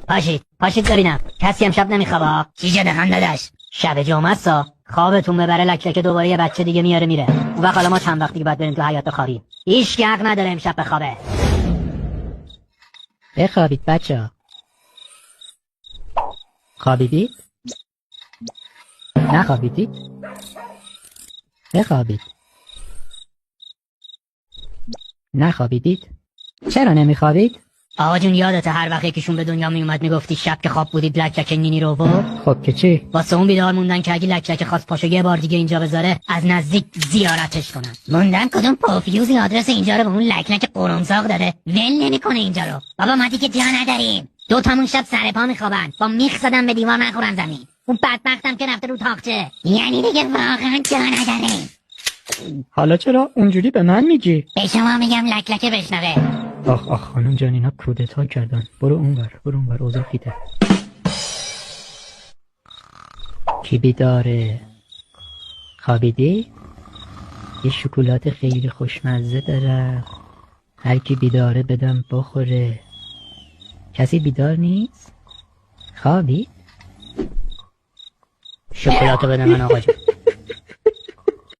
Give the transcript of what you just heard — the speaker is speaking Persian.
پاشید ببینم کسی امشب نمیخوابه؟ چی شده خانداداش؟ شب جمعه سا خوابتون ببره لک دوباره یه بچه دیگه میاره میره. اون وقت حالا ما چند وقت دیگه باید بریم تو حیاط بخوابیم. هیچ حق نداره امشب بخوابه. بخوابید بچه‌ها. خوابیدید؟ نخوابیدید؟ بخوابید. نخوابیدید؟ چرا نمیخوابید؟ آقا جون یادته هر وقت یکیشون به دنیا میومد میگفتی شب که خواب بودید لک نینی رو برد؟ خب که چی؟ واسه اون بیدار موندن که اگه لک خواست پاشو یه بار دیگه اینجا بذاره از نزدیک زیارتش کنن. موندن کدوم پوفیوزی آدرس اینجا رو به اون لک قرمساق داده ول نمیکنه اینجا رو. بابا ما دیگه جا نداریم. دو تامون شب سر پا میخوابن با میخ زدن به دیوار نخورن زمین. اون بدبختم که رفته رو تاقچه. یعنی دیگه واقعا جا نداریم. حالا چرا اونجوری به من میگی؟ به شما میگم لک بشنوه. آخ خانم جان اینا کودتا کردن. برو اونور اوضاع خیته. کی بیداره؟ خوابیدی؟ یه شکلات خیلی خوشمزه دارم، هر کی بیداره بدم بخوره. کسی بیدار نیست؟ خوابی؟ شکلاتو بده من آقا جون.